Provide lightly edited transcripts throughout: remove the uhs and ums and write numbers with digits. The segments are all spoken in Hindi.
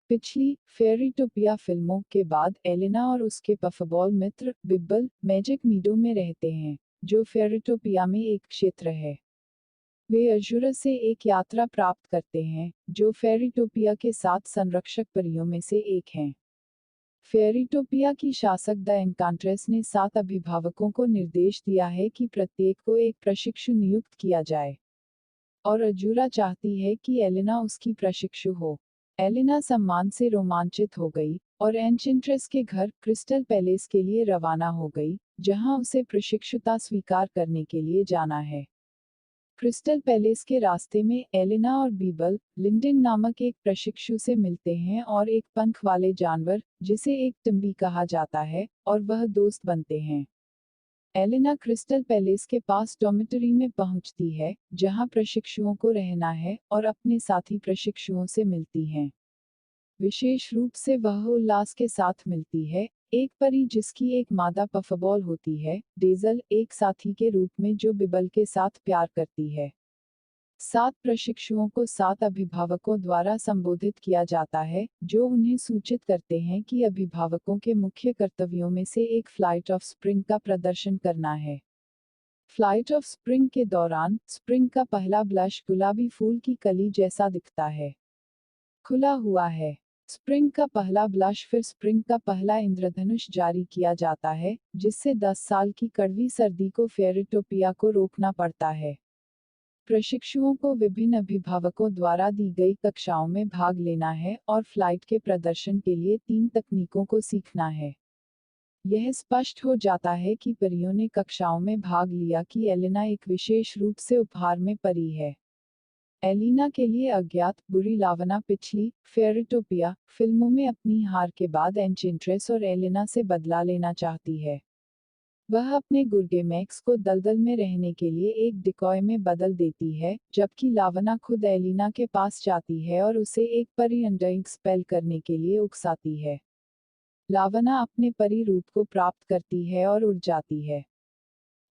पिछली फेयरीटोपिया फिल्मों के बाद एलेना और उसके पफबॉल मित्र बिब्बल मैजिक मीडो में रहते हैं, जो फेयरीटोपिया में एक क्षेत्र है। वे अजूरा से एक यात्रा प्राप्त करते हैं, जो फेयरीटोपिया के 7 संरक्षक परियों में से एक हैं। फेयरीटोपिया की शासक द एनकांट्रेस ने 7 अभिभावकों को निर्देश दिया है कि प्रत्येक को एक प्रशिक्षु नियुक्त किया जाए, और अजूरा चाहती है कि एलेना उसकी प्रशिक्षु हो। एलेना सम्मान से रोमांचित हो गई और एनचिंट्रेस के घर क्रिस्टल पैलेस के लिए रवाना हो गई, जहां उसे प्रशिक्षुता स्वीकार करने के लिए जाना है। क्रिस्टल पैलेस के रास्ते में एलेना और बीबल लिंडन नामक एक प्रशिक्षु से मिलते हैं और एक पंख वाले जानवर, जिसे एक टिम्बी कहा जाता है, और वह दोस्त बनते हैं। एलेना क्रिस्टल पैलेस के पास डॉर्मिटरी में पहुंचती है, जहां प्रशिक्षुओं को रहना है, और अपने साथी प्रशिक्षुओं से मिलती हैं। विशेष रूप से वह उल्लास के साथ मिलती है, एक परी जिसकी एक मादा पफबॉल होती है, डेजल, एक साथी के रूप में जो बिबल के साथ प्यार करती है। 7 प्रशिक्षुओं को 7 अभिभावकों द्वारा संबोधित किया जाता है, जो उन्हें सूचित करते हैं कि अभिभावकों के मुख्य कर्तव्यों में से एक फ्लाइट ऑफ स्प्रिंग का प्रदर्शन करना है। फ्लाइट ऑफ स्प्रिंग के दौरान स्प्रिंग का पहला ब्लश गुलाबी फूल की कली जैसा दिखता है। खुला हुआ है। स्प्रिंग का पहला ब्लश फिर स्प्रिंग का पहला इंद्रधनुष जारी किया जाता है, जिससे 10 साल की कड़वी सर्दी को फेयरीटोपिया को रोकना पड़ता है। प्रशिक्षुओं को विभिन्न अभिभावकों द्वारा दी गई कक्षाओं में भाग लेना है और फ्लाइट के प्रदर्शन के लिए 3 तकनीकों को सीखना है। यह स्पष्ट हो जाता है कि परियों ने कक्षाओं में भाग लिया कि एलेना एक विशेष रूप से उपहार में परी है। एलिना के लिए अज्ञात बुरी लावना पिछली फेयरीटोपिया फिल्मों में अपनी हार के बाद एनचिंट्रेस और एलिना से बदला लेना चाहती है। वह अपने गुर्गे मैक्स को दलदल में रहने के लिए एक डिकॉय में बदल देती है, जबकि लावना खुद एलिना के पास जाती है और उसे एक परी अंडर स्पेल करने के लिए उकसाती है। लावना अपने परी रूप को प्राप्त करती है और उड़ जाती है।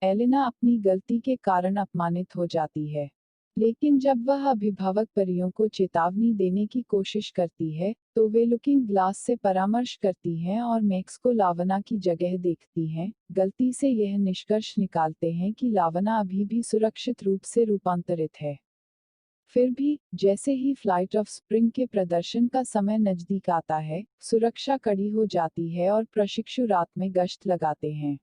एलिना अपनी गलती के कारण अपमानित हो जाती है, लेकिन जब वह अभिभावक परियों को चेतावनी देने की कोशिश करती है, तो वे लुकिंग ग्लास से परामर्श करती हैं और मैक्स को लावना की जगह देखती हैं, गलती से यह निष्कर्ष निकालते हैं कि लावना अभी भी सुरक्षित रूप से रूपांतरित है। फिर भी, जैसे ही फ्लाइट ऑफ स्प्रिंग के प्रदर्शन का समय नजदीक आता है, सुरक्षा कड़ी हो जाती है और प्रशिक्षु रात में गश्त लगाते हैं।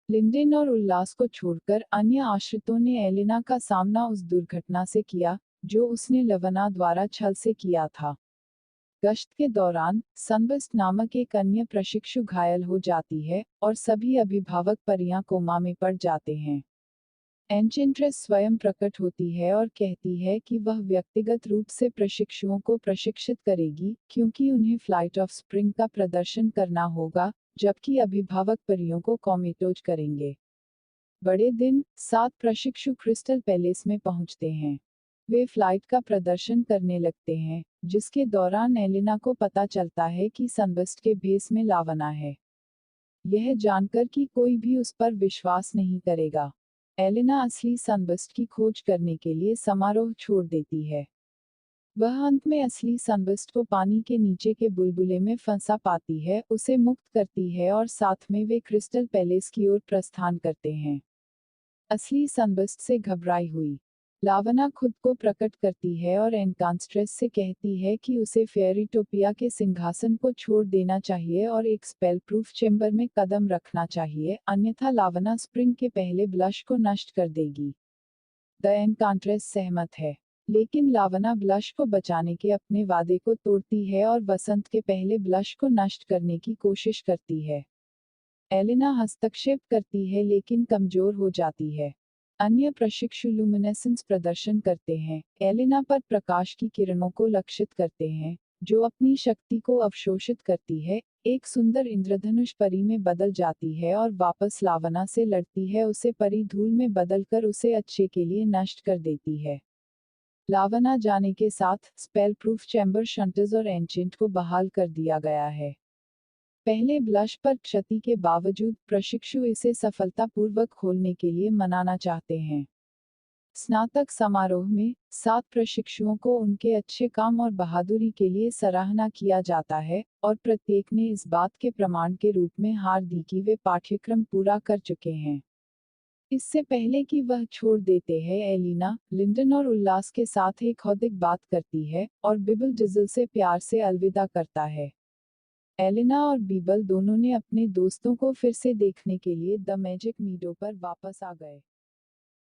लिंडेन और उल्लास को छोड़कर अन्य आश्रितों ने एलिना का सामना उस दुर्घटना से किया, जो उसने लवना द्वारा छल से किया था। गश्त के दौरान सनबस्ट नामक एक अन्य प्रशिक्षु घायल हो जाती है, और सभी अभिभावक परियां कोमा में पड़ जाते हैं। एनचेंट्रेस स्वयं प्रकट होती है और कहती है कि वह व्यक्तिगत रूप से प्रशिक्षुओं को प्रशिक्षित करेगी, क्योंकि उन्हें फ्लाइट ऑफ स्प्रिंग का प्रदर्शन करना होगा, जबकि अभिभावक परियों को कॉमेटोज करेंगे। बड़े दिन 7 प्रशिक्षु क्रिस्टल पैलेस में पहुंचते हैं। वे फ्लाइट का प्रदर्शन करने लगते हैं, जिसके दौरान एलिना को पता चलता है कि सनबस्ट के भेस में लावना है। यह जानकर कि कोई भी उस पर विश्वास नहीं करेगा, एलिना असली सनबस्ट की खोज करने के लिए समारोह छोड़ देती है। वह अंत में असली सनबस्ट को पानी के नीचे के बुलबुले में फंसा पाती है, उसे मुक्त करती है और साथ में वे क्रिस्टल पैलेस की ओर प्रस्थान करते हैं। असली सनबस्ट से घबराई हुई लावना खुद को प्रकट करती है और एनकांस्ट्रेस से कहती है कि उसे फेयरीटोपिया के सिंहासन को छोड़ देना चाहिए और एक स्पेल प्रूफ चेंबर में कदम रखना चाहिए, अन्यथा लावना स्प्रिंग के पहले ब्लश को नष्ट कर देगी। द एनकांट्रेस सहमत है, लेकिन लावना ब्लश को बचाने के अपने वादे को तोड़ती है और वसंत के पहले ब्लश को नष्ट करने की कोशिश करती है। एलिना हस्तक्षेप करती है लेकिन कमजोर हो जाती है। अन्य प्रशिक्षु लुमिनेसेंस प्रदर्शन करते हैं, एलिना पर प्रकाश की किरणों को लक्षित करते हैं, जो अपनी शक्ति को अवशोषित करती है, एक सुंदर इंद्रधनुष परी में बदल जाती है और वापस लावना से लड़ती है, उसे परी धूल में बदलकर उसे अच्छे के लिए नष्ट कर देती है। लावना जाने के साथ स्पेल प्रूफ चैम्बर शंटर्स और एंचेंट को बहाल कर दिया गया है। पहले ब्लश पर क्षति के बावजूद प्रशिक्षु इसे सफलतापूर्वक खोलने के लिए मनाना चाहते हैं। स्नातक समारोह में 7 प्रशिक्षुओं को उनके अच्छे काम और बहादुरी के लिए सराहना किया जाता है, और प्रत्येक ने इस बात के प्रमाण के रूप में हार दी कि वे पाठ्यक्रम पूरा कर चुके हैं। इससे पहले कि वह छोड़ देते हैं, एलिना, लिंडन और उल्लास के साथ एक औदिक बात करती है, और बिबल डिज़ल से प्यार से अलविदा करता है। एलिना और बीबल दोनों ने अपने दोस्तों को फिर से देखने के लिए द मैजिक मीडो पर वापस आ गए।